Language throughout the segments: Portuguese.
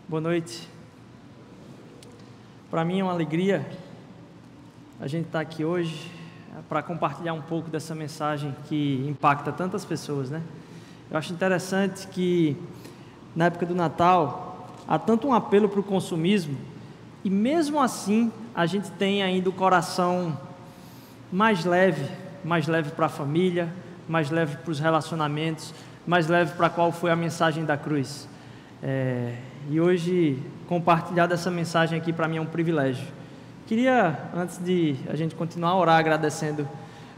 Boa noite. Para mim é uma alegria a gente estar aqui hoje para compartilhar um pouco dessa mensagem que impacta tantas pessoas, né? Eu acho interessante que na época do Natal há tanto um apelo para o consumismo e mesmo assim a gente tem ainda o coração mais leve para a família, mais leve para os relacionamentos, mais leve para qual foi a mensagem da cruz. E hoje compartilhar dessa mensagem aqui para mim é um privilégio. Queria, antes de a gente continuar a orar, agradecendo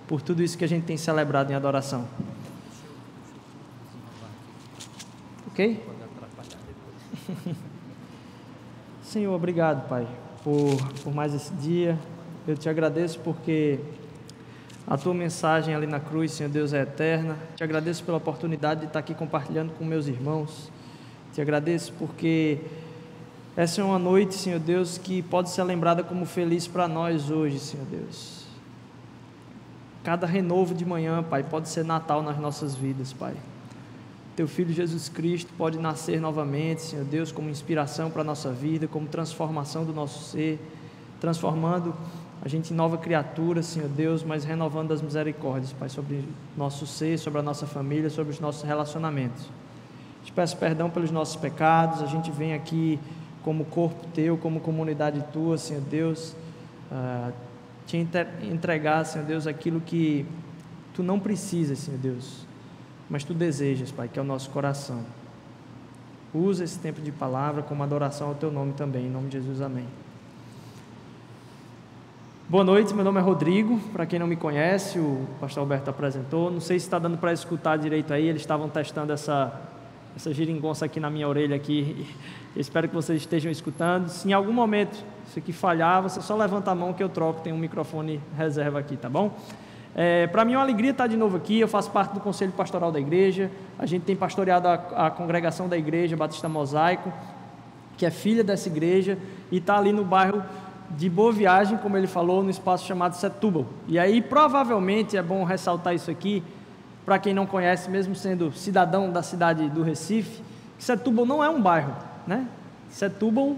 por tudo isso que a gente tem celebrado em adoração. Ok? Senhor, obrigado, Pai, por mais esse dia. Eu te agradeço porque a tua mensagem ali na cruz, Senhor Deus, é eterna. Te agradeço pela oportunidade de estar aqui compartilhando com meus irmãos. Te agradeço porque essa é uma noite, Senhor Deus, que pode ser lembrada como feliz para nós hoje, Senhor Deus. Cada renovo de manhã, Pai, pode ser Natal nas nossas vidas, Pai. Teu Filho Jesus Cristo pode nascer novamente, Senhor Deus, como inspiração para a nossa vida, como transformação do nosso ser, transformando a gente em nova criatura, Senhor Deus, mas renovando as misericórdias, Pai, sobre nosso ser, sobre a nossa família, sobre os nossos relacionamentos. Te peço perdão pelos nossos pecados. A gente vem aqui como corpo Teu, como comunidade Tua, Senhor Deus, te entregar, Senhor Deus, aquilo que Tu não precisas, Senhor Deus, mas Tu desejas, Pai, que é o nosso coração. Usa esse tempo de palavra como adoração ao Teu nome também, em nome de Jesus, amém. Boa noite, meu nome é Rodrigo. Para quem não me conhece, o pastor Alberto apresentou. Não sei se está dando para escutar direito aí, eles estavam testando essa geringonça aqui na minha orelha aqui. Eu espero que vocês estejam escutando. Se em algum momento isso aqui falhar, você só levanta a mão que eu troco, tem um microfone reserva aqui, tá bom? Para mim é uma alegria estar de novo aqui. Eu faço parte do Conselho Pastoral da Igreja. A gente tem pastoreado a congregação da Igreja Batista Mosaico, que é filha dessa igreja, e está ali no bairro de Boa Viagem, como ele falou, no espaço chamado Setúbal. E aí provavelmente é bom ressaltar isso aqui, para quem não conhece, mesmo sendo cidadão da cidade do Recife, que Setúbal não é um bairro, né? Setúbal,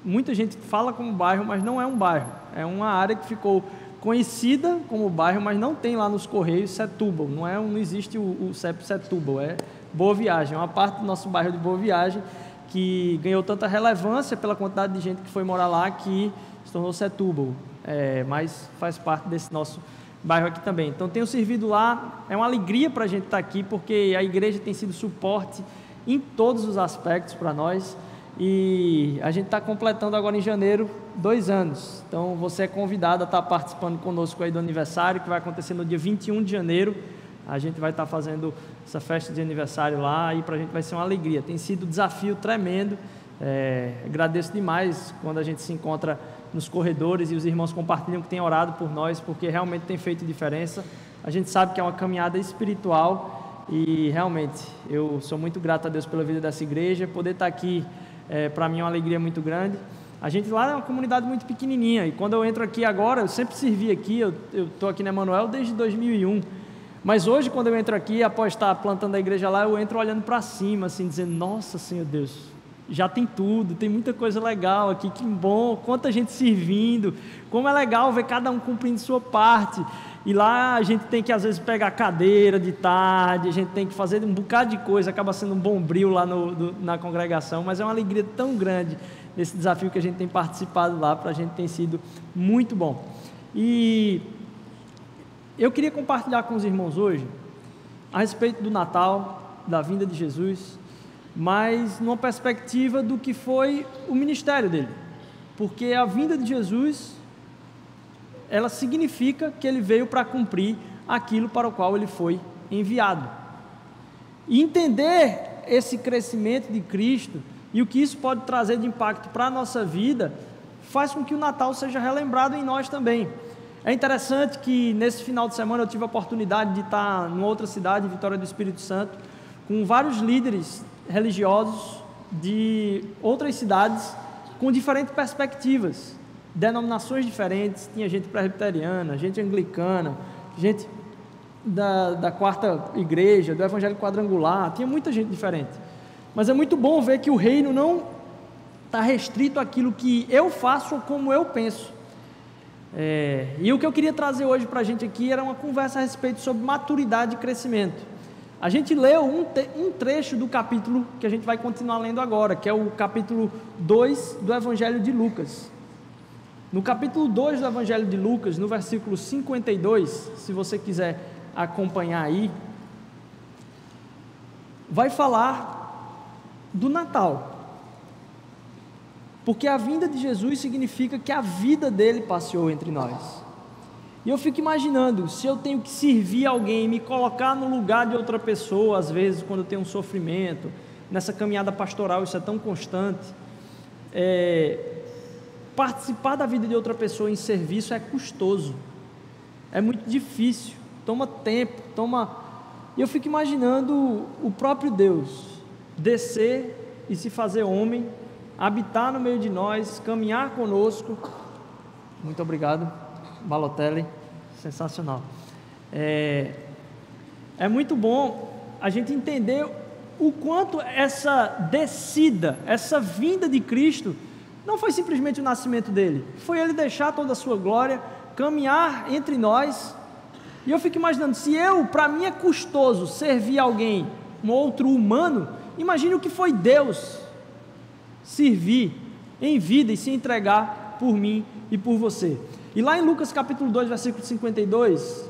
muita gente fala como bairro, mas não é um bairro. É uma área que ficou conhecida como bairro, mas não tem lá nos Correios Setúbal. Não existe o CEP Setúbal, é Boa Viagem. É uma parte do nosso bairro de Boa Viagem que ganhou tanta relevância pela quantidade de gente que foi morar lá que se tornou Setúbal. Mas faz parte desse nosso bairro aqui também. Então tenho servido lá, é uma alegria para a gente estar aqui, porque a igreja tem sido suporte em todos os aspectos para nós, e a gente está completando agora em janeiro 2 anos. Então você é convidado a estar participando conosco aí do aniversário, que vai acontecer no dia 21 de janeiro. A gente vai estar fazendo essa festa de aniversário lá, e para a gente vai ser uma alegria. Tem sido um desafio tremendo. Agradeço demais quando a gente se encontra nos corredores e os irmãos compartilham que têm orado por nós, porque realmente tem feito diferença. A gente sabe que é uma caminhada espiritual e realmente eu sou muito grato a Deus pela vida dessa igreja. Poder estar aqui para mim é uma alegria muito grande. A gente lá é uma comunidade muito pequenininha, e quando eu entro aqui agora, eu sempre servi aqui, eu estou aqui na Emanuel desde 2001, mas hoje quando eu entro aqui, após estar plantando a igreja lá, eu entro olhando para cima, assim, dizendo, nossa Senhor Deus, já tem tudo, tem muita coisa legal aqui, que bom, quanta gente servindo, como é legal ver cada um cumprindo sua parte. E lá a gente tem que às vezes pegar cadeira de tarde, a gente tem que fazer um bocado de coisa, acaba sendo um bombril lá na congregação, mas é uma alegria tão grande esse desafio que a gente tem participado lá, para a gente tem sido muito bom. E eu queria compartilhar com os irmãos hoje a respeito do Natal, da vinda de Jesus, mas numa perspectiva do que foi o ministério dele, porque a vinda de Jesus, ela significa que ele veio para cumprir aquilo para o qual ele foi enviado. E entender esse crescimento de Cristo e o que isso pode trazer de impacto para a nossa vida, faz com que o Natal seja relembrado em nós também. É interessante que nesse final de semana eu tive a oportunidade de estar em outra cidade, Vitória do Espírito Santo, com vários líderes religiosos de outras cidades com diferentes perspectivas, denominações diferentes. Tinha gente presbiteriana, gente anglicana, gente da quarta igreja, do evangelho quadrangular, tinha muita gente diferente. Mas é muito bom ver que o reino não está restrito àquilo que eu faço ou como eu penso. E o que eu queria trazer hoje para a gente aqui era uma conversa a respeito sobre maturidade e crescimento. A gente leu um trecho do capítulo que a gente vai continuar lendo agora, que é o capítulo 2 do Evangelho de Lucas. No capítulo 2 do Evangelho de Lucas, no versículo 52, se você quiser acompanhar aí, vai falar do Natal. Porque a vinda de Jesus significa que a vida dele passeou entre nós. E eu fico imaginando, se eu tenho que servir alguém, me colocar no lugar de outra pessoa, às vezes quando eu tenho um sofrimento, nessa caminhada pastoral isso é tão constante, participar da vida de outra pessoa em serviço é custoso, é muito difícil, toma tempo, e eu fico imaginando o próprio Deus descer e se fazer homem, habitar no meio de nós, caminhar conosco. Muito obrigado, Balotelli, sensacional. É muito bom a gente entender o quanto essa descida, essa vinda de Cristo, não foi simplesmente o nascimento dele, foi ele deixar toda a sua glória, caminhar entre nós. E eu fico imaginando, se para mim é custoso servir alguém, um outro humano, imagine o que foi Deus servir em vida e se entregar por mim e por você. E lá em Lucas capítulo 2, versículo 52,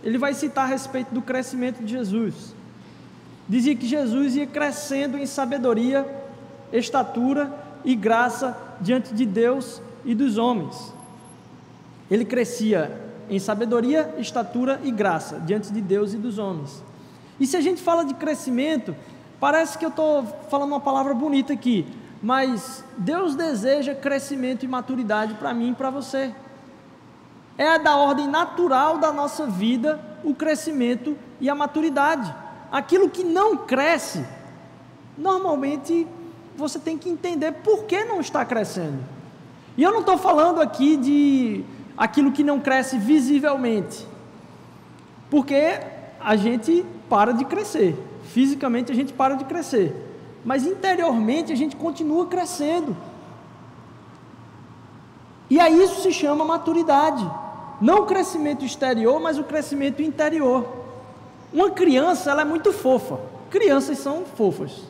ele vai citar a respeito do crescimento de Jesus. Dizia que Jesus ia crescendo em sabedoria, estatura e graça diante de Deus e dos homens. Ele crescia em sabedoria, estatura e graça diante de Deus e dos homens. E se a gente fala de crescimento, parece que eu estou falando uma palavra bonita aqui, mas Deus deseja crescimento e maturidade para mim e para você. É da ordem natural da nossa vida o crescimento e a maturidade. Aquilo que não cresce, normalmente você tem que entender por que não está crescendo. E eu não estou falando aqui de aquilo que não cresce visivelmente, porque a gente para de crescer, fisicamente a gente para de crescer, mas interiormente a gente continua crescendo. E a isso se chama maturidade. Não o crescimento exterior, mas o crescimento interior. Uma criança, ela é muito fofa. Crianças são fofas.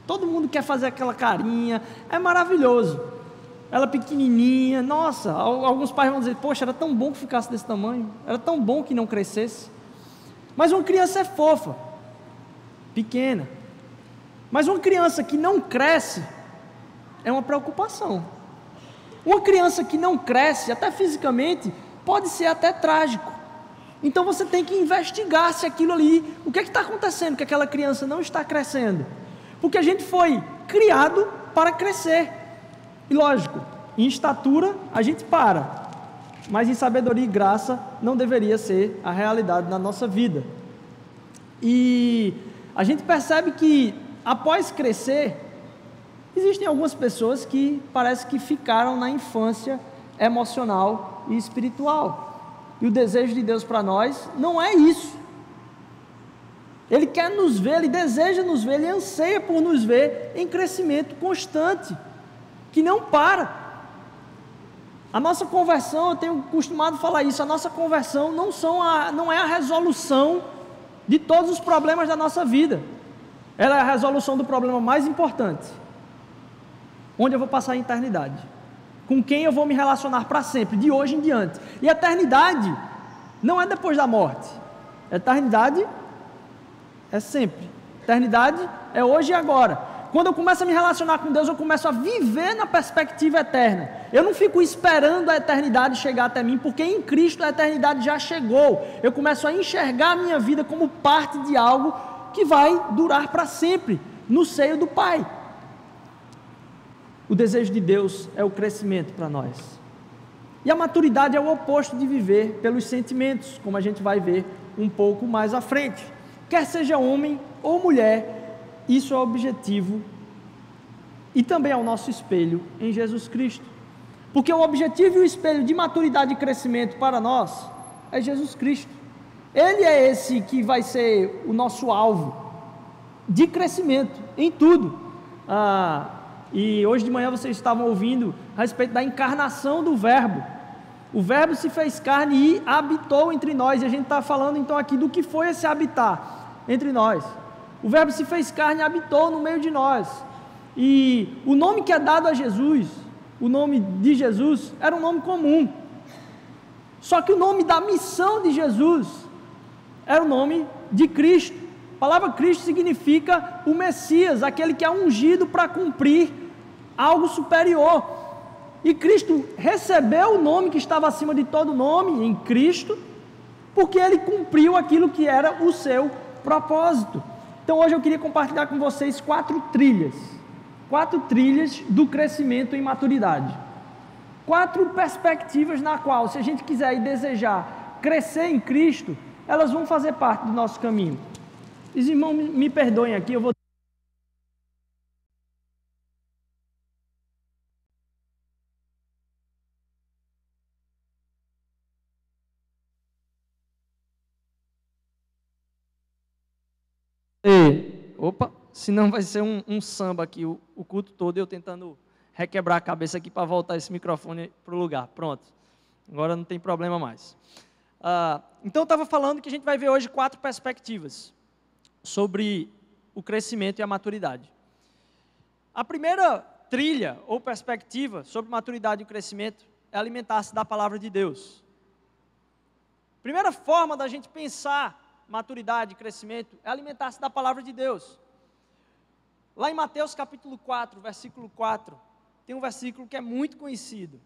Todo mundo quer fazer aquela carinha, é maravilhoso. Ela pequenininha, nossa, alguns pais vão dizer, poxa, era tão bom que ficasse desse tamanho, era tão bom que não crescesse. Mas uma criança é fofa, pequena. Mas uma criança que não cresce, é uma preocupação. Uma criança que não cresce, até fisicamente, pode ser até trágico. Então você tem que investigar se aquilo ali, o que é que está acontecendo, que aquela criança não está crescendo. Porque a gente foi criado para crescer. E lógico, em estatura a gente para, mas em sabedoria e graça não deveria ser a realidade na nossa vida. E a gente percebe que após crescer, existem algumas pessoas que parece que ficaram na infância emocional e espiritual. E o desejo de Deus para nós não é isso. Ele quer nos ver, Ele deseja nos ver, Ele anseia por nos ver em crescimento constante, que não para. A nossa conversão, eu tenho costumado falar isso, a nossa conversão não é a resolução de todos os problemas da nossa vida. Ela é a resolução do problema mais importante. Onde eu vou passar a eternidade? Com quem eu vou me relacionar para sempre, de hoje em diante? E a eternidade não é depois da morte. A eternidade é sempre. A eternidade é hoje e agora. Quando eu começo a me relacionar com Deus, eu começo a viver na perspectiva eterna. Eu não fico esperando a eternidade chegar até mim, porque em Cristo a eternidade já chegou. Eu começo a enxergar a minha vida como parte de algo que vai durar para sempre, no seio do Pai. O desejo de Deus é o crescimento para nós. E a maturidade é o oposto de viver pelos sentimentos, como a gente vai ver um pouco mais à frente. Quer seja homem ou mulher, isso é o objetivo e também é o nosso espelho em Jesus Cristo. Porque o objetivo e o espelho de maturidade e crescimento para nós é Jesus Cristo. Ele é esse que vai ser o nosso alvo de crescimento em tudo. E hoje de manhã vocês estavam ouvindo a respeito da encarnação do Verbo. O Verbo se fez carne e habitou entre nós. E a gente está falando então aqui do que foi esse habitar entre nós. O Verbo se fez carne e habitou no meio de nós. E o nome que é dado a Jesus, o nome de Jesus, era um nome comum. Só que o nome da missão de Jesus era o nome de Cristo. A palavra Cristo significa o Messias, aquele que é ungido para cumprir algo superior. E Cristo recebeu o nome que estava acima de todo nome, em Cristo, porque ele cumpriu aquilo que era o seu propósito. Então hoje eu queria compartilhar com vocês 4 trilhas do crescimento em maturidade. 4 perspectivas na qual, se a gente quiser e desejar crescer em Cristo, elas vão fazer parte do nosso caminho. Os irmãos me perdoem aqui, eu vou... Opa, senão vai ser um samba aqui o culto todo, eu tentando requebrar a cabeça aqui para voltar esse microfone para o lugar. Pronto, agora não tem problema mais. Então eu estava falando que a gente vai ver hoje 4 perspectivas sobre o crescimento e a maturidade. A primeira trilha ou perspectiva sobre maturidade e o crescimento é alimentar-se da palavra de Deus. Primeira forma da gente pensar maturidade e crescimento é alimentar-se da palavra de Deus. Lá em Mateus capítulo 4, versículo 4, tem um versículo que é muito conhecido.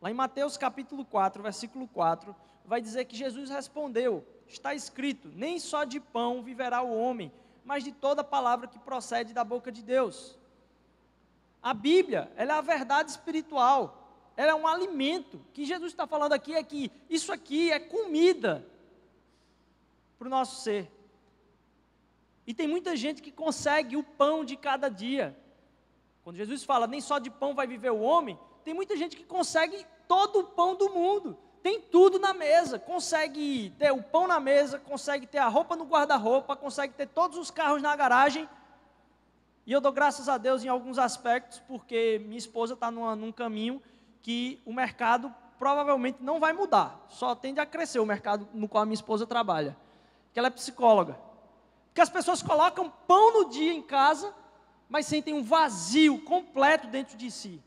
Lá em Mateus capítulo 4, versículo 4, vai dizer que Jesus respondeu: está escrito, nem só de pão viverá o homem, mas de toda palavra que procede da boca de Deus. A Bíblia, ela é a verdade espiritual, ela é um alimento. O que Jesus está falando aqui é que isso aqui é comida para o nosso ser. E tem muita gente que consegue o pão de cada dia. Quando Jesus fala, nem só de pão vai viver o homem, tem muita gente que consegue todo o pão do mundo, tem tudo na mesa, consegue ter o pão na mesa, consegue ter a roupa no guarda-roupa, consegue ter todos os carros na garagem. E eu dou graças a Deus em alguns aspectos, porque minha esposa está num caminho que o mercado provavelmente não vai mudar, só tende a crescer o mercado no qual a minha esposa trabalha, que ela é psicóloga. Porque as pessoas colocam pão no dia em casa, mas sentem um vazio completo dentro de si.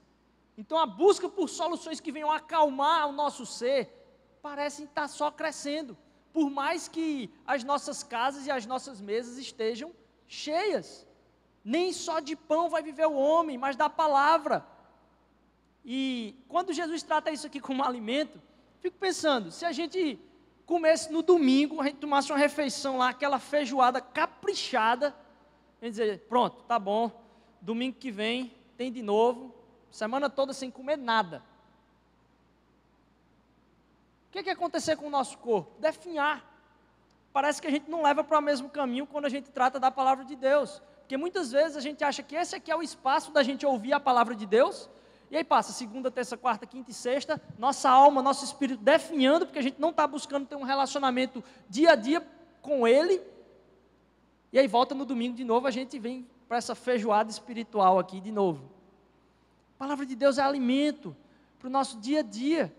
Então a busca por soluções que venham acalmar o nosso ser, parece estar só crescendo, por mais que as nossas casas e as nossas mesas estejam cheias. Nem só de pão vai viver o homem, mas da palavra. E quando Jesus trata isso aqui como alimento, fico pensando, se a gente comesse no domingo, a gente tomasse uma refeição lá, aquela feijoada caprichada, a gente dizer, pronto, tá bom, domingo que vem tem de novo, semana toda sem comer nada. O que ia acontecer com o nosso corpo? Definhar. Parece que a gente não leva para o mesmo caminho quando a gente trata da palavra de Deus, porque muitas vezes a gente acha que esse aqui é o espaço da gente ouvir a palavra de Deus, e aí passa segunda, terça, quarta, quinta e sexta, nossa alma, nosso espírito definhando, porque a gente não está buscando ter um relacionamento dia a dia com Ele, e aí volta no domingo de novo, a gente vem para essa feijoada espiritual aqui de novo. A palavra de Deus é alimento para o nosso dia a dia.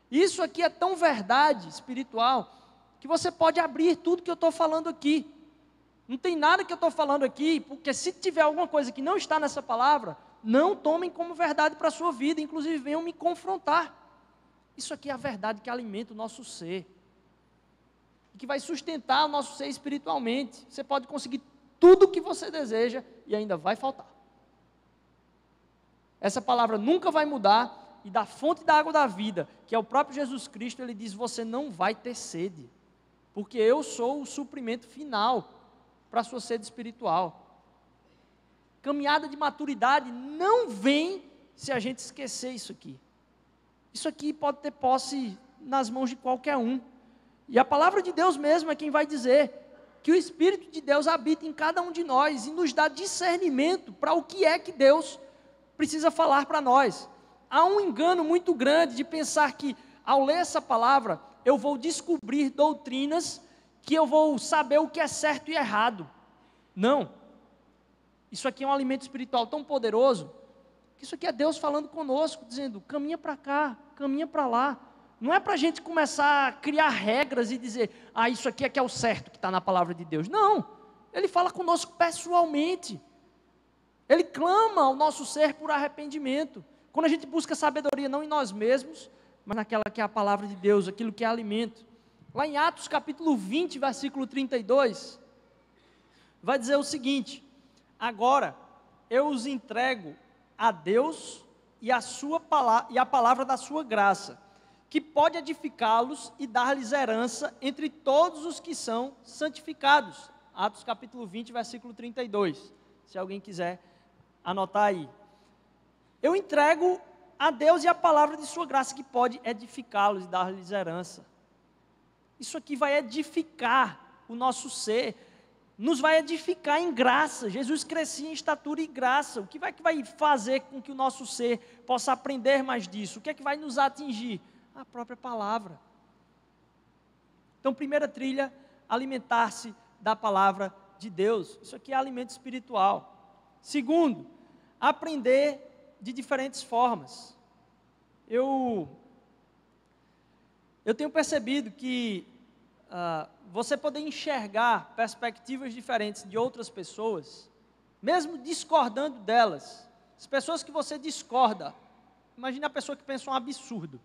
Isso aqui é tão verdade espiritual, que você pode abrir tudo que eu estou falando aqui. Não tem nada que eu estou falando aqui, porque se tiver alguma coisa que não está nessa palavra, não tomem como verdade para a sua vida, inclusive venham me confrontar. Isso aqui é a verdade que alimenta o nosso ser, e que vai sustentar o nosso ser espiritualmente. Você pode conseguir tudo o que você deseja, e ainda vai faltar. Essa palavra nunca vai mudar, e da fonte da água da vida, que é o próprio Jesus Cristo, ele diz, você não vai ter sede, porque eu sou o suprimento final para a sua sede espiritual. Caminhada de maturidade não vem se a gente esquecer isso aqui. Isso aqui pode ter posse nas mãos de qualquer um. E a palavra de Deus mesmo é quem vai dizer que o Espírito de Deus habita em cada um de nós e nos dá discernimento para o que é que Deus precisa falar para nós. Há um engano muito grande de pensar que ao ler essa palavra eu vou descobrir doutrinas, que eu vou saber o que é certo e errado. Não. Isso aqui é um alimento espiritual tão poderoso, que isso aqui é Deus falando conosco, dizendo, caminha para cá, caminha para lá. Não é para a gente começar a criar regras e dizer, isso aqui é que é o certo que está na palavra de Deus. Não, Ele fala conosco pessoalmente. Ele clama ao nosso ser por arrependimento. Quando a gente busca sabedoria não em nós mesmos, mas naquela que é a palavra de Deus, aquilo que é alimento. Lá em Atos capítulo 20, versículo 32, vai dizer o seguinte: agora eu os entrego a Deus e a palavra da sua graça, que pode edificá-los e dar-lhes herança entre todos os que são santificados. Atos capítulo 20, versículo 32, se alguém quiser anotar aí. Eu entrego a Deus e a palavra de sua graça, que pode edificá-los e dar-lhes herança. Isso aqui vai edificar o nosso ser, nos vai edificar em graça. Jesus crescia em estatura e graça. O que vai fazer com que o nosso ser possa aprender mais disso? O que é que vai nos atingir? A própria palavra. Então, primeira trilha, alimentar-se da palavra de Deus. Isso aqui é alimento espiritual. Segundo, aprender de diferentes formas. Eu tenho percebido que você poder enxergar perspectivas diferentes de outras pessoas, mesmo discordando delas, as pessoas que você discorda, imagine a pessoa que pensa um absurdo.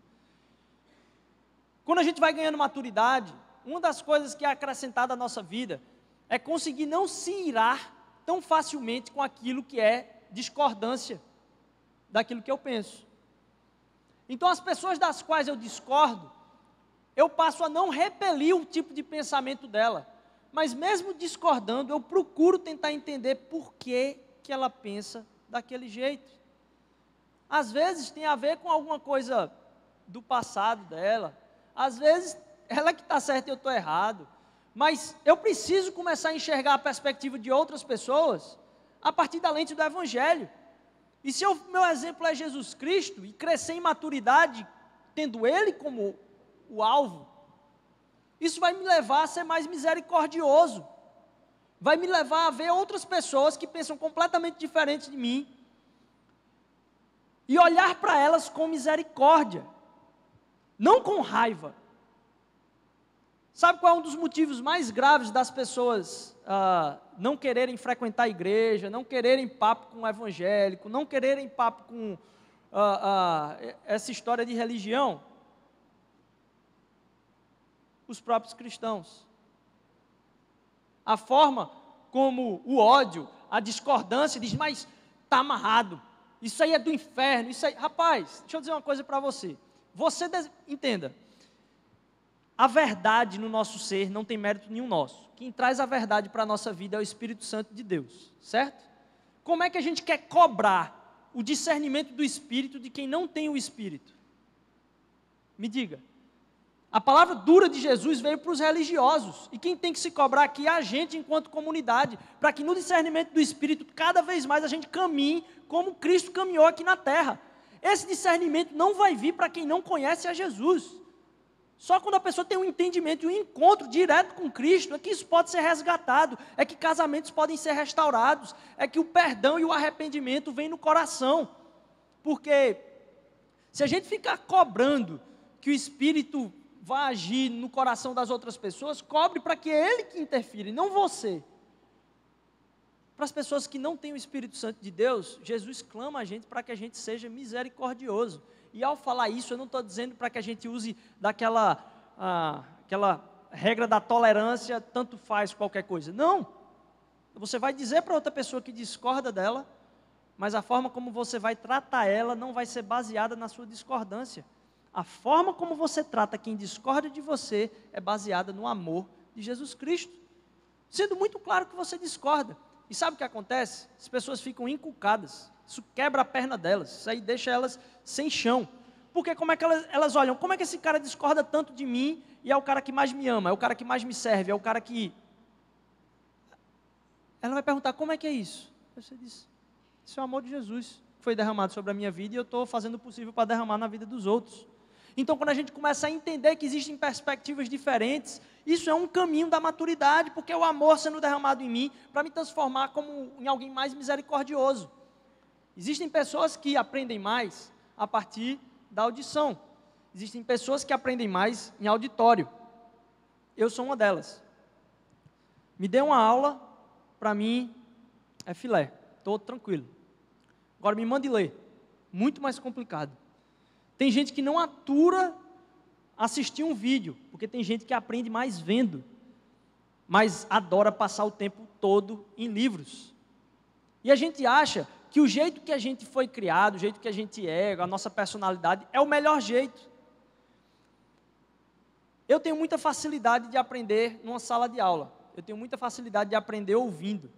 Quando a gente vai ganhando maturidade, uma das coisas que é acrescentada à nossa vida é conseguir não se irar tão facilmente com aquilo que é discordância daquilo que eu penso. Então, as pessoas das quais eu discordo, eu passo a não repelir o tipo de pensamento dela, mas mesmo discordando, eu procuro tentar entender por que ela pensa daquele jeito. Às vezes tem a ver com alguma coisa do passado dela, às vezes ela que está certa e eu estou errado, mas eu preciso começar a enxergar a perspectiva de outras pessoas a partir da lente do Evangelho. E se meu exemplo é Jesus Cristo, e crescer em maturidade, tendo Ele como o alvo, isso vai me levar a ser mais misericordioso, vai me levar a ver outras pessoas que pensam completamente diferente de mim, e olhar para elas com misericórdia, não com raiva. Sabe qual é um dos motivos mais graves das pessoas não quererem frequentar a igreja, não quererem papo com o evangélico, não quererem papo com essa história de religião? Os próprios cristãos. A forma como o ódio, a discordância diz, mas está amarrado, isso aí é do inferno, isso aí... Rapaz, deixa eu dizer uma coisa para você. Entenda, a verdade no nosso ser não tem mérito nenhum nosso. Quem traz a verdade para a nossa vida é o Espírito Santo de Deus, certo? Como é que a gente quer cobrar o discernimento do Espírito de quem não tem o Espírito? Me diga. A palavra dura de Jesus veio para os religiosos, e quem tem que se cobrar aqui é a gente enquanto comunidade, para que no discernimento do Espírito, cada vez mais a gente caminhe como Cristo caminhou aqui na terra. Esse discernimento não vai vir para quem não conhece a Jesus. Só quando a pessoa tem um entendimento e um encontro direto com Cristo, é que isso pode ser resgatado, é que casamentos podem ser restaurados, é que o perdão e o arrependimento vêm no coração. Porque se a gente ficar cobrando que o Espírito vai agir no coração das outras pessoas, cobre para que é Ele que interfira, e não você. Para as pessoas que não têm o Espírito Santo de Deus, Jesus clama a gente para que a gente seja misericordioso. E ao falar isso, eu não estou dizendo para que a gente use aquela regra da tolerância, tanto faz qualquer coisa. Não. Você vai dizer para outra pessoa que discorda dela, mas a forma como você vai tratar ela não vai ser baseada na sua discordância. A forma como você trata quem discorda de você é baseada no amor de Jesus Cristo. Sendo muito claro que você discorda. E sabe o que acontece? As pessoas ficam encucadas. Isso quebra a perna delas. Isso aí deixa elas sem chão. Porque como é que elas olham? Como é que esse cara discorda tanto de mim e é o cara que mais me ama, é o cara que mais me serve, é o cara que... Ela vai perguntar, como é que é isso? Você diz, isso é o amor de Jesus, que foi derramado sobre a minha vida e eu estou fazendo o possível para derramar na vida dos outros. Então, quando a gente começa a entender que existem perspectivas diferentes, isso é um caminho da maturidade, porque é o amor sendo derramado em mim para me transformar em alguém mais misericordioso. Existem pessoas que aprendem mais a partir da audição. Existem pessoas que aprendem mais em auditório. Eu sou uma delas. Me dê uma aula, para mim é filé, estou tranquilo. Agora me mande ler, muito mais complicado. Tem gente que não atura assistir um vídeo, porque tem gente que aprende mais vendo, mas adora passar o tempo todo em livros. E a gente acha que o jeito que a gente foi criado, o jeito que a gente é, a nossa personalidade, é o melhor jeito. Eu tenho muita facilidade de aprender numa sala de aula. Eu tenho muita facilidade de aprender ouvindo.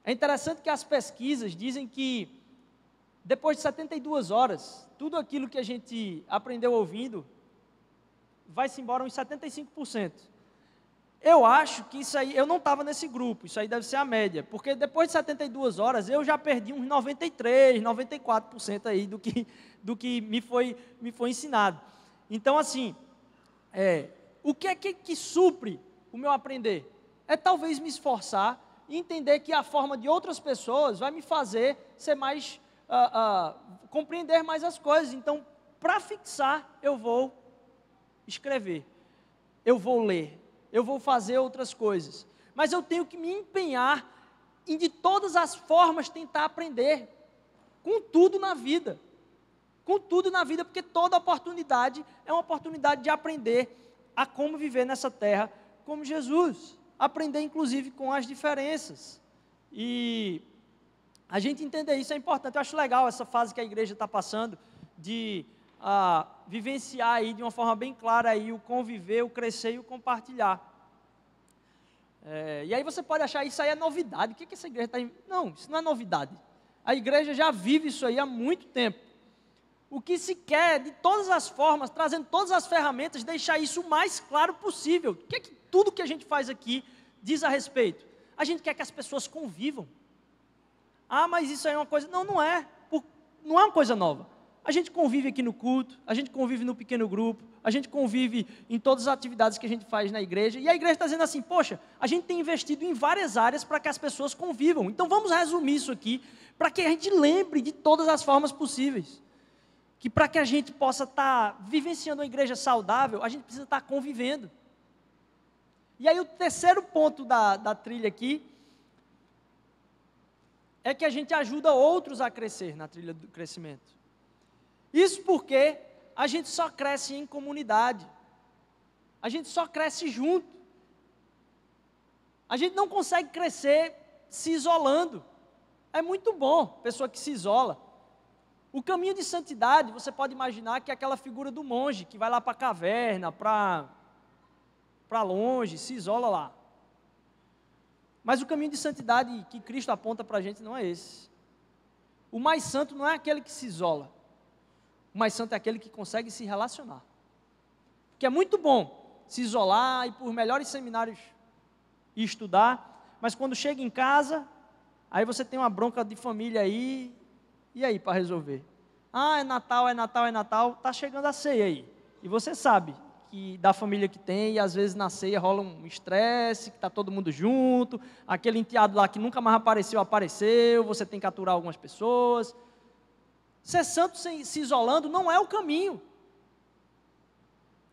É interessante que as pesquisas dizem que depois de 72 horas, tudo aquilo que a gente aprendeu ouvindo vai-se embora uns 75%. Eu acho que isso aí, eu não estava nesse grupo, isso aí deve ser a média, porque depois de 72 horas eu já perdi uns 93%, 94% aí do que me foi ensinado. Então, assim, o que é que supre o meu aprender? É talvez me esforçar e entender que a forma de outras pessoas vai me fazer ser mais, compreender mais as coisas. Então, para fixar, eu vou escrever, eu vou ler, eu vou fazer outras coisas. Mas eu tenho que me empenhar em, de todas as formas, tentar aprender, com tudo na vida. Com tudo na vida, porque toda oportunidade é uma oportunidade de aprender a como viver nessa terra como Jesus. Aprender, inclusive, com as diferenças. E a gente entender isso é importante. Eu acho legal essa fase que a igreja está passando, de vivenciar aí de uma forma bem clara aí o conviver, o crescer e o compartilhar. E aí você pode achar isso aí é novidade. O que essa igreja está... Não, isso não é novidade. A igreja já vive isso aí há muito tempo. O que se quer, de todas as formas, trazendo todas as ferramentas, deixar isso o mais claro possível. O que tudo que a gente faz aqui diz a respeito? A gente quer que as pessoas convivam. Mas isso aí é uma coisa... Não, não é. Não é uma coisa nova. A gente convive aqui no culto, a gente convive no pequeno grupo, a gente convive em todas as atividades que a gente faz na igreja, e a igreja está dizendo assim, poxa, a gente tem investido em várias áreas para que as pessoas convivam. Então vamos resumir isso aqui, para que a gente lembre de todas as formas possíveis. Que para que a gente possa estar vivenciando uma igreja saudável, a gente precisa estar convivendo. E aí o terceiro ponto da trilha aqui, é que a gente ajuda outros a crescer na trilha do crescimento. Isso porque a gente só cresce em comunidade. A gente só cresce junto. A gente não consegue crescer se isolando. É muito bom, pessoa que se isola. O caminho de santidade, você pode imaginar que é aquela figura do monge, que vai lá para a caverna, para longe, se isola lá. Mas o caminho de santidade que Cristo aponta para a gente não é esse. O mais santo não é aquele que se isola. O mais santo é aquele que consegue se relacionar. Porque é muito bom se isolar, ir por melhores seminários e estudar, mas quando chega em casa, aí você tem uma bronca de família aí, e aí para resolver? É Natal, está chegando a ceia aí. E você sabe que da família que tem, e às vezes na ceia rola um estresse, que está todo mundo junto, aquele enteado lá que nunca mais apareceu, você tem que aturar algumas pessoas. Ser santo se isolando não é o caminho.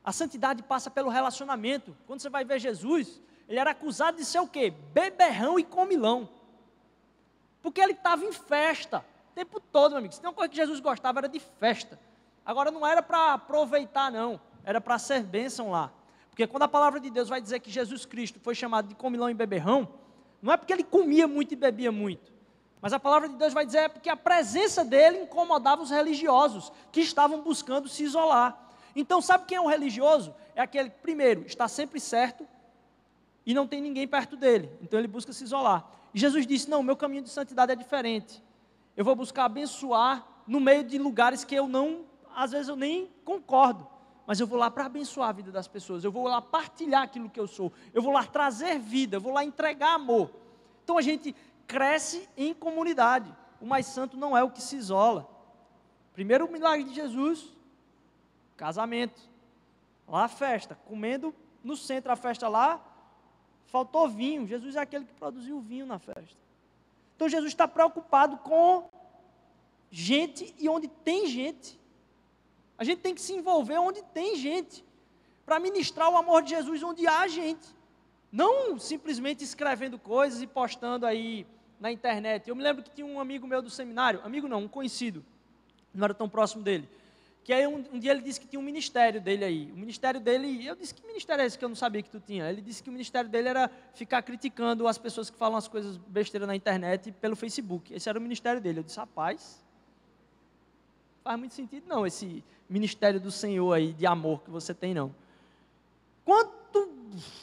A santidade passa pelo relacionamento. Quando você vai ver Jesus, ele era acusado de ser o quê? Beberrão e comilão. Porque ele estava em festa, o tempo todo, meu amigo. Se tem uma coisa que Jesus gostava, era de festa. Agora não era para aproveitar, não. Era para ser bênção lá. Porque quando a palavra de Deus vai dizer que Jesus Cristo foi chamado de comilão e beberrão, não é porque ele comia muito e bebia muito. Mas a palavra de Deus vai dizer porque a presença dele incomodava os religiosos, que estavam buscando se isolar. Então, sabe quem é um religioso? É aquele que, primeiro, está sempre certo e não tem ninguém perto dele. Então, ele busca se isolar. E Jesus disse, não, meu caminho de santidade é diferente. Eu vou buscar abençoar no meio de lugares que às vezes eu nem concordo. Mas eu vou lá para abençoar a vida das pessoas. Eu vou lá partilhar aquilo que eu sou. Eu vou lá trazer vida. Eu vou lá entregar amor. Então, a gente cresce em comunidade. O mais santo não é o que se isola. Primeiro milagre de Jesus, casamento. Lá a festa, comendo no centro da festa lá, faltou vinho. Jesus é aquele que produziu o vinho na festa. Então Jesus está preocupado com gente e onde tem gente. A gente tem que se envolver onde tem gente, para ministrar o amor de Jesus onde há gente. Não simplesmente escrevendo coisas e postando aí na internet. Eu me lembro que tinha um amigo meu do seminário, amigo não, um conhecido, não era tão próximo dele, que aí um dia ele disse que tinha um ministério dele aí. O ministério dele, eu disse, que ministério é esse que eu não sabia que tu tinha? Ele disse que o ministério dele era ficar criticando as pessoas que falam as coisas besteiras na internet pelo Facebook. Esse era o ministério dele. Eu disse, rapaz, faz muito sentido não, esse ministério do Senhor aí, de amor que você tem não. Quanto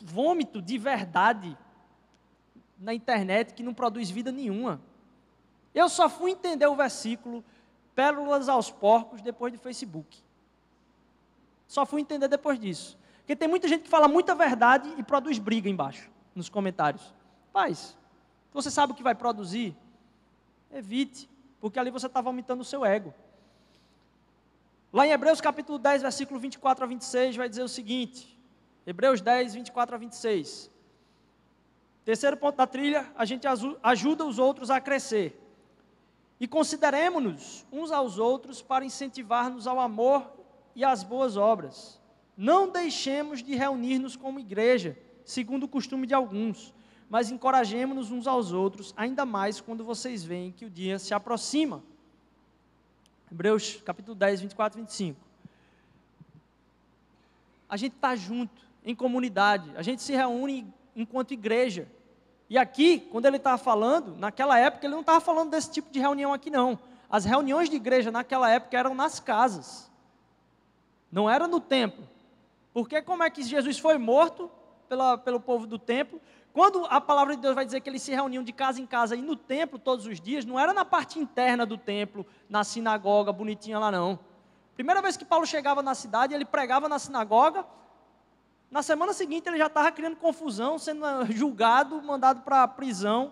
vômito de verdade na internet que não produz vida nenhuma. Eu só fui entender o versículo pérolas aos porcos depois do Facebook. Só fui entender depois disso. Porque tem muita gente que fala muita verdade e produz briga embaixo, nos comentários. Paz, se você sabe o que vai produzir, evite, porque ali você está vomitando o seu ego. Lá em Hebreus capítulo 10, versículo 24 a 26, vai dizer o seguinte, Hebreus 10, 24 a 26. Terceiro ponto da trilha, a gente ajuda os outros a crescer. E consideremos-nos uns aos outros para incentivar-nos ao amor e às boas obras. Não deixemos de reunir-nos como igreja, segundo o costume de alguns, mas encorajemos-nos uns aos outros, ainda mais quando vocês veem que o dia se aproxima. Hebreus capítulo 10, 24 e 25. A gente está junto, em comunidade, a gente se reúne enquanto igreja. E aqui, quando ele estava falando, naquela época ele não estava falando desse tipo de reunião aqui não. As reuniões de igreja naquela época eram nas casas, não era no templo. Porque como é que Jesus foi morto pelo povo do templo? Quando a palavra de Deus vai dizer que eles se reuniam de casa em casa e no templo todos os dias, não era na parte interna do templo, na sinagoga, bonitinha lá não. Primeira vez que Paulo chegava na cidade, ele pregava na sinagoga, na semana seguinte ele já estava criando confusão, sendo julgado, mandado para a prisão.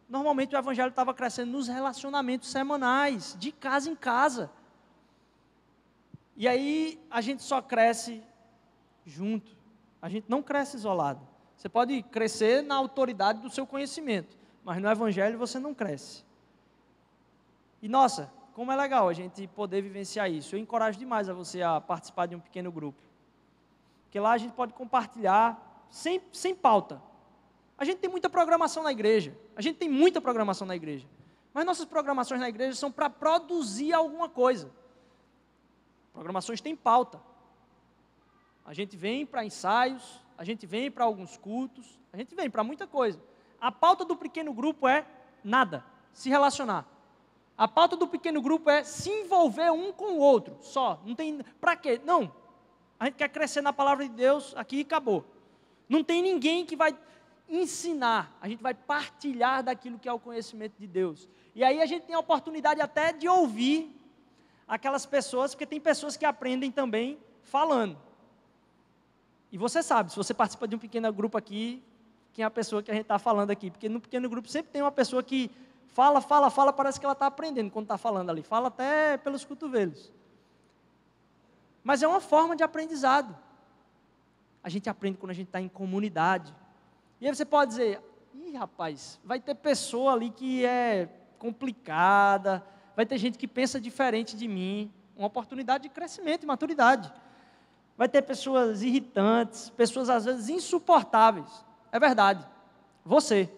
Normalmente o evangelho estava crescendo nos relacionamentos semanais, de casa em casa. E aí a gente só cresce junto, a gente não cresce isolado. Você pode crescer na autoridade do seu conhecimento, mas no evangelho você não cresce. E nossa, como é legal a gente poder vivenciar isso. Eu encorajo demais a você a participar de um pequeno grupo. Porque lá a gente pode compartilhar sem pauta. A gente tem muita programação na igreja. Mas nossas programações na igreja são para produzir alguma coisa. Programações têm pauta. A gente vem para ensaios, a gente vem para alguns cultos, a gente vem para muita coisa. A pauta do pequeno grupo é nada, se relacionar. A pauta do pequeno grupo é se envolver um com o outro, só. Não tem, para quê? Não. A gente quer crescer na palavra de Deus aqui e acabou. Não tem ninguém que vai ensinar, a gente vai partilhar daquilo que é o conhecimento de Deus. E aí a gente tem a oportunidade até de ouvir aquelas pessoas, porque tem pessoas que aprendem também falando. E você sabe, se você participa de um pequeno grupo aqui, quem é a pessoa que a gente está falando aqui? Porque no pequeno grupo sempre tem uma pessoa que fala, parece que ela está aprendendo quando está falando ali. Fala até pelos cotovelos. Mas é uma forma de aprendizado. A gente aprende quando a gente está em comunidade. E aí você pode dizer, ih rapaz, vai ter pessoa ali que é complicada, vai ter gente que pensa diferente de mim. Uma oportunidade de crescimento e maturidade. Vai ter pessoas irritantes, pessoas às vezes insuportáveis. É verdade. Você.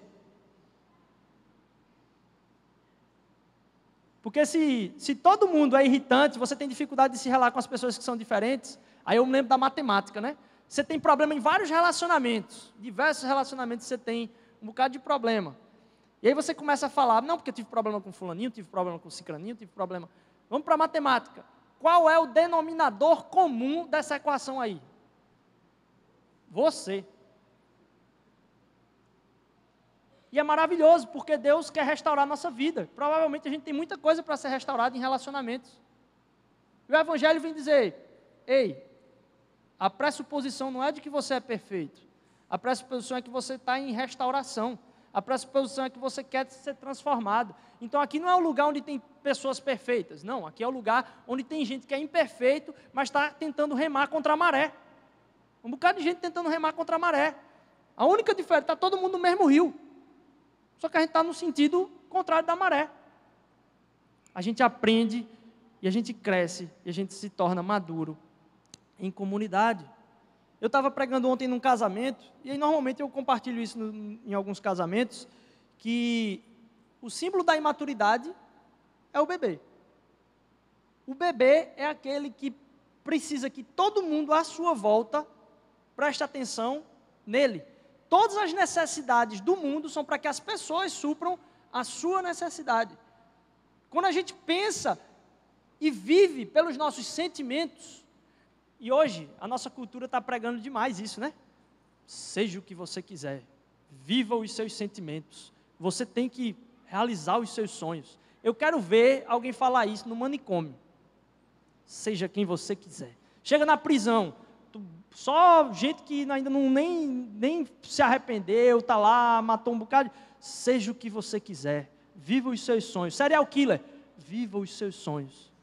Porque se todo mundo é irritante, você tem dificuldade de se relacionar com as pessoas que são diferentes, aí eu me lembro da matemática, né? Você tem problema em vários relacionamentos, diversos relacionamentos você tem um bocado de problema. E aí você começa a falar, não, porque eu tive problema com fulaninho, tive problema com cicraninho, tive problema... Vamos para a matemática. Qual é o denominador comum dessa equação aí? Você. E é maravilhoso, porque Deus quer restaurar a nossa vida. Provavelmente a gente tem muita coisa para ser restaurada em relacionamentos. E o Evangelho vem dizer, ei, a pressuposição não é de que você é perfeito. A pressuposição é que você está em restauração. A pressuposição é que você quer ser transformado. Então aqui não é um lugar onde tem pessoas perfeitas. Não, aqui é o lugar onde tem gente que é imperfeito, mas está tentando remar contra a maré. Um bocado de gente tentando remar contra a maré. A única diferença, está todo mundo no mesmo rio. Só que a gente está no sentido contrário da maré. A gente aprende e a gente cresce e a gente se torna maduro em comunidade. Eu estava pregando ontem num casamento, e aí normalmente eu compartilho isso em alguns casamentos, que o símbolo da imaturidade é o bebê. O bebê é aquele que precisa que todo mundo à sua volta preste atenção nele. Todas as necessidades do mundo são para que as pessoas supram a sua necessidade. Quando a gente pensa e vive pelos nossos sentimentos, e hoje a nossa cultura está pregando demais isso, né? Seja o que você quiser, viva os seus sentimentos, você tem que realizar os seus sonhos. Eu quero ver alguém falar isso no manicômio. Seja quem você quiser. Chega na prisão, só gente que ainda nem se arrependeu, está lá, matou um bocado. Seja o que você quiser, viva os seus sonhos. Serial killer, viva os seus sonhos.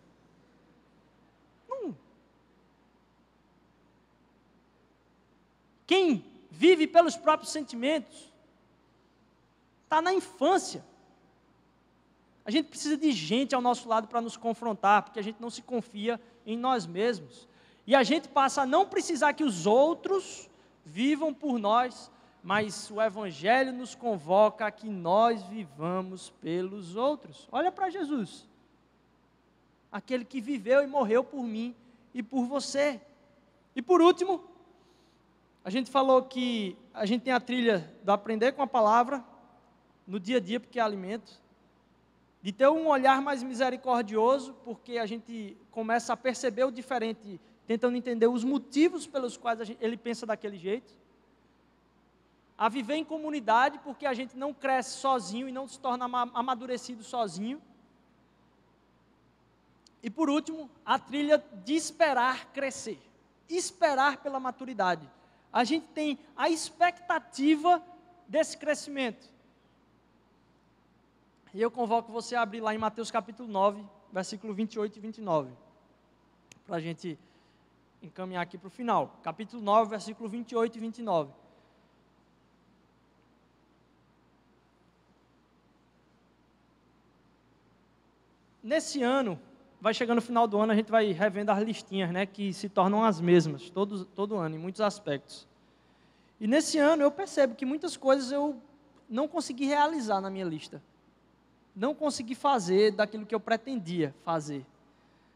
Quem vive pelos próprios sentimentos está na infância. A gente precisa de gente ao nosso lado para nos confrontar, porque a gente não se confia em nós mesmos. E a gente passa a não precisar que os outros vivam por nós, mas o Evangelho nos convoca a que nós vivamos pelos outros. Olha para Jesus, aquele que viveu e morreu por mim e por você. E por último, a gente falou que a gente tem a trilha do aprender com a palavra, no dia a dia, porque é alimento, de ter um olhar mais misericordioso, porque a gente começa a perceber o diferente, tentando entender os motivos pelos quais ele pensa daquele jeito, a viver em comunidade, porque a gente não cresce sozinho e não se torna amadurecido sozinho, e por último, a trilha de esperar crescer, esperar pela maturidade. A gente tem a expectativa desse crescimento. E eu convoco você a abrir lá em Mateus capítulo 9, versículo 28 e 29. Para a gente encaminhar aqui para o final. Capítulo 9, versículo 28 e 29. Nesse ano, vai chegando no final do ano, a gente vai revendo as listinhas, né, que se tornam as mesmas, todo ano, em muitos aspectos. E nesse ano eu percebo que muitas coisas eu não consegui realizar na minha lista. Não consegui fazer daquilo que eu pretendia fazer.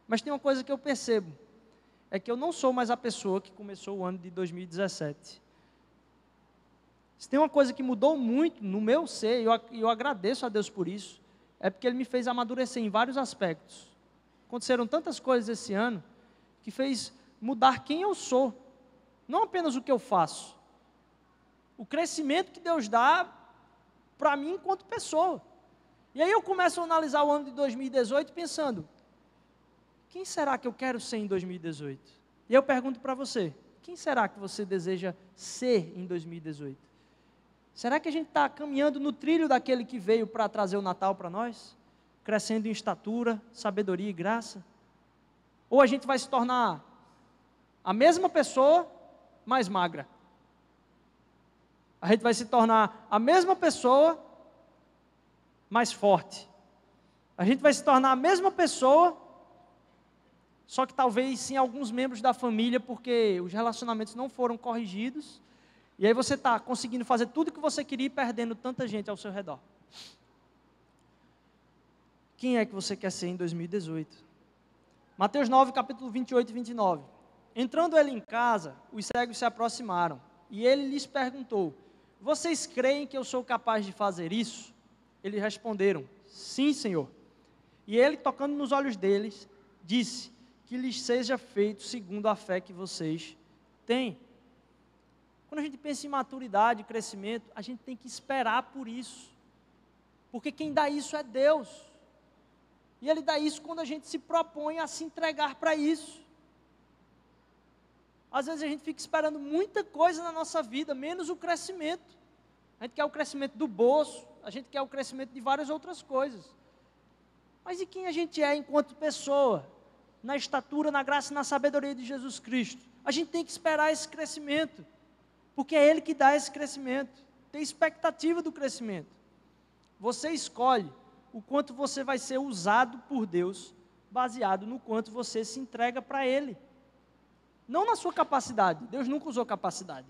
Mas tem uma coisa que eu percebo, é que eu não sou mais a pessoa que começou o ano de 2017. Se tem uma coisa que mudou muito no meu ser, e eu agradeço a Deus por isso, é porque Ele me fez amadurecer em vários aspectos. Aconteceram tantas coisas esse ano, que fez mudar quem eu sou, não apenas o que eu faço. O crescimento que Deus dá para mim enquanto pessoa. E aí eu começo a analisar o ano de 2018 pensando, quem será que eu quero ser em 2018? E eu pergunto para você, quem será que você deseja ser em 2018? Será que a gente está caminhando no trilho daquele que veio para trazer o Natal para nós? Crescendo em estatura, sabedoria e graça? Ou a gente vai se tornar a mesma pessoa, mais magra? A gente vai se tornar a mesma pessoa, mais forte? A gente vai se tornar a mesma pessoa, só que talvez sim alguns membros da família, porque os relacionamentos não foram corrigidos, e aí você está conseguindo fazer tudo o que você queria e perdendo tanta gente ao seu redor. Quem é que você quer ser em 2018? Mateus 9, capítulo 28 e 29. Entrando ele em casa, os cegos se aproximaram, e ele lhes perguntou, vocês creem que eu sou capaz de fazer isso? Eles responderam, sim, Senhor. E ele, tocando nos olhos deles, disse, que lhes seja feito segundo a fé que vocês têm. Quando a gente pensa em maturidade, crescimento, a gente tem que esperar por isso. Porque quem dá isso é Deus. E Ele dá isso quando a gente se propõe a se entregar para isso. Às vezes a gente fica esperando muita coisa na nossa vida, menos o crescimento. A gente quer o crescimento do bolso, a gente quer o crescimento de várias outras coisas. Mas e quem a gente é enquanto pessoa? Na estatura, na graça e na sabedoria de Jesus Cristo. A gente tem que esperar esse crescimento, porque é Ele que dá esse crescimento. Tem expectativa do crescimento. Você escolhe o quanto você vai ser usado por Deus, baseado no quanto você se entrega para Ele. Não na sua capacidade. Deus nunca usou capacidade.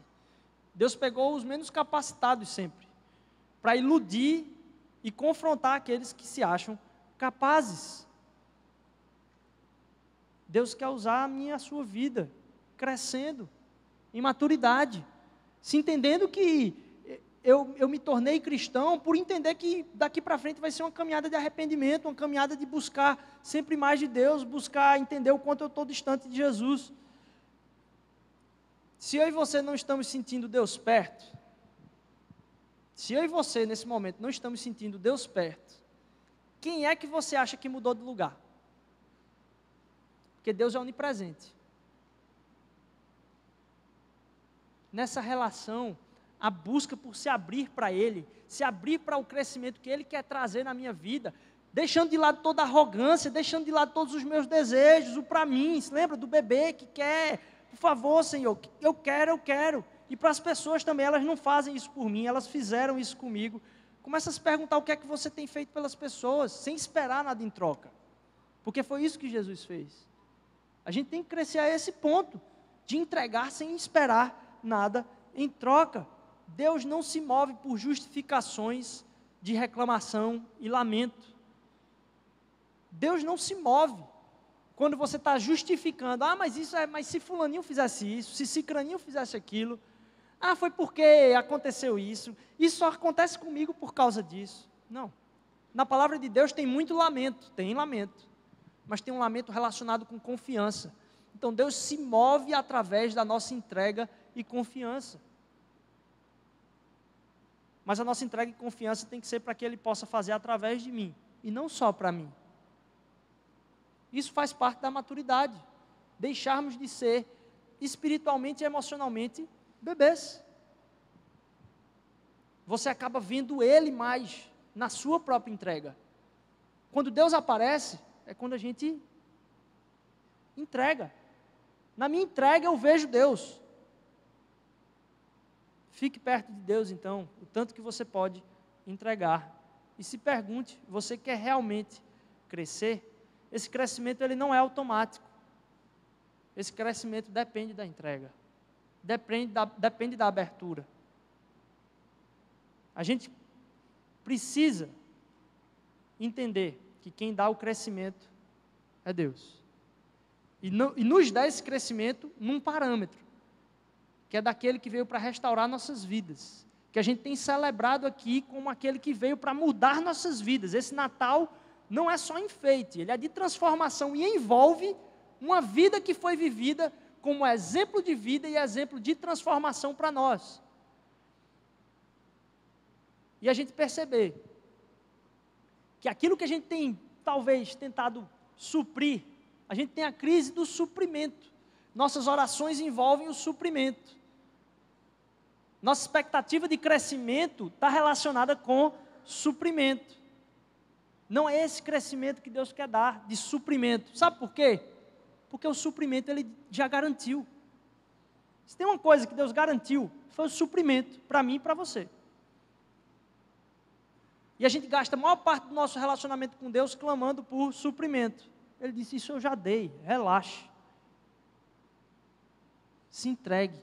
Deus pegou os menos capacitados sempre, para iludir e confrontar aqueles que se acham capazes. Deus quer usar a minha e a sua vida, crescendo, em maturidade, se entendendo que eu me tornei cristão por entender que daqui para frente vai ser uma caminhada de arrependimento, uma caminhada de buscar sempre mais de Deus, buscar entender o quanto eu estou distante de Jesus. Se eu e você não estamos sentindo Deus perto, se eu e você nesse momento não estamos sentindo Deus perto, quem é que você acha que mudou de lugar? Porque Deus é onipresente. Nessa relação, a busca por se abrir para Ele, se abrir para o crescimento que Ele quer trazer na minha vida, deixando de lado toda a arrogância, deixando de lado todos os meus desejos, o para mim, se lembra do bebê que quer, por favor, Senhor, eu quero. E para as pessoas também, elas não fazem isso por mim, elas fizeram isso comigo. Começa a se perguntar o que é que você tem feito pelas pessoas, sem esperar nada em troca. Porque foi isso que Jesus fez. A gente tem que crescer a esse ponto, de entregar sem esperar nada em troca. Deus não se move por justificações de reclamação e lamento. Deus não se move quando você está justificando, mas se fulaninho fizesse isso, se cicraninho fizesse aquilo, foi porque aconteceu isso só acontece comigo por causa disso. Não. Na palavra de Deus tem muito lamento, mas tem um lamento relacionado com confiança. Então Deus se move através da nossa entrega e confiança. Mas a nossa entrega e confiança tem que ser para que Ele possa fazer através de mim, e não só para mim. Isso faz parte da maturidade, deixarmos de ser espiritualmente e emocionalmente bebês. Você acaba vendo Ele mais na sua própria entrega. Quando Deus aparece, é quando a gente entrega. Na minha entrega eu vejo Deus. Fique perto de Deus então, o tanto que você pode entregar. E se pergunte, você quer realmente crescer? Esse crescimento ele não é automático. Esse crescimento depende da entrega. Depende da abertura. A gente precisa entender que quem dá o crescimento é Deus. E nos dá esse crescimento num parâmetro, que é daquele que veio para restaurar nossas vidas, que a gente tem celebrado aqui como aquele que veio para mudar nossas vidas. Esse Natal não é só enfeite, ele é de transformação e envolve uma vida que foi vivida como exemplo de vida e exemplo de transformação para nós. E a gente perceber que aquilo que a gente tem talvez tentado suprir, a gente tem a crise do suprimento. Nossas orações envolvem o suprimento. Nossa expectativa de crescimento está relacionada com suprimento. Não é esse crescimento que Deus quer dar, de suprimento. Sabe por quê? Porque o suprimento Ele já garantiu. Se tem uma coisa que Deus garantiu, foi o suprimento para mim e para você. E a gente gasta a maior parte do nosso relacionamento com Deus clamando por suprimento. Ele disse, isso eu já dei, relaxe. Se entregue,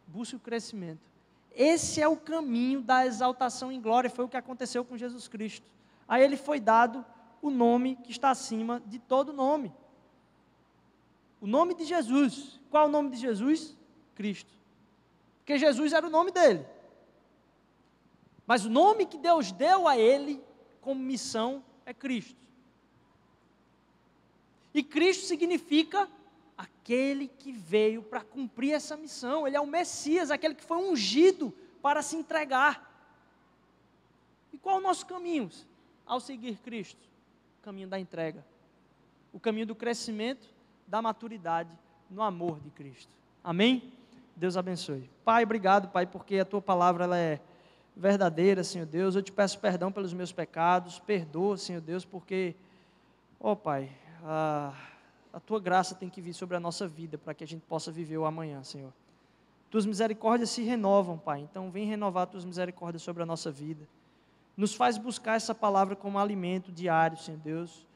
busque o crescimento. Esse é o caminho da exaltação em glória, foi o que aconteceu com Jesus Cristo. A Ele foi dado o nome que está acima de todo nome. O nome de Jesus. Qual é o nome de Jesus? Cristo. Porque Jesus era o nome dele. Mas o nome que Deus deu a Ele como missão é Cristo. E Cristo significa aquele que veio para cumprir essa missão. Ele é o Messias, aquele que foi ungido para se entregar. E qual é o nosso caminho ao seguir Cristo? O caminho da entrega. O caminho do crescimento, da maturidade, no amor de Cristo. Amém? Deus abençoe. Pai, obrigado, Pai, porque a Tua palavra ela é verdadeira, Senhor Deus. Eu te peço perdão pelos meus pecados, perdoa, Senhor Deus, porque, ó Pai, a Tua graça tem que vir sobre a nossa vida, para que a gente possa viver o amanhã, Senhor. Tuas misericórdias se renovam, Pai, então vem renovar Tuas misericórdias sobre a nossa vida. Nos faz buscar essa palavra como alimento diário, Senhor Deus.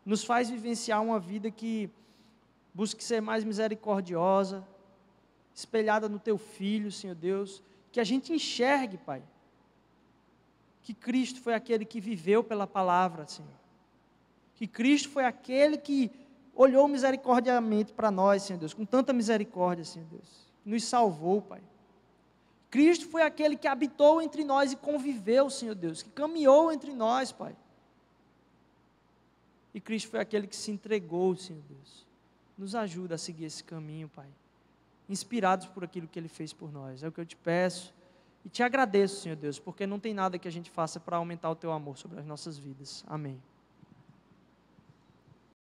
Nos faz vivenciar uma vida que busque ser mais misericordiosa, espelhada no Teu Filho, Senhor Deus. Que a gente enxergue, Pai, que Cristo foi aquele que viveu pela palavra, Senhor. Que Cristo foi aquele que olhou misericordiamente para nós, Senhor Deus, com tanta misericórdia, Senhor Deus. Nos salvou, Pai. Cristo foi aquele que habitou entre nós e conviveu, Senhor Deus, que caminhou entre nós, Pai. E Cristo foi aquele que se entregou, Senhor Deus. Nos ajuda a seguir esse caminho, Pai. Inspirados por aquilo que Ele fez por nós. É o que eu te peço e te agradeço, Senhor Deus, porque não tem nada que a gente faça para aumentar o Teu amor sobre as nossas vidas. Amém.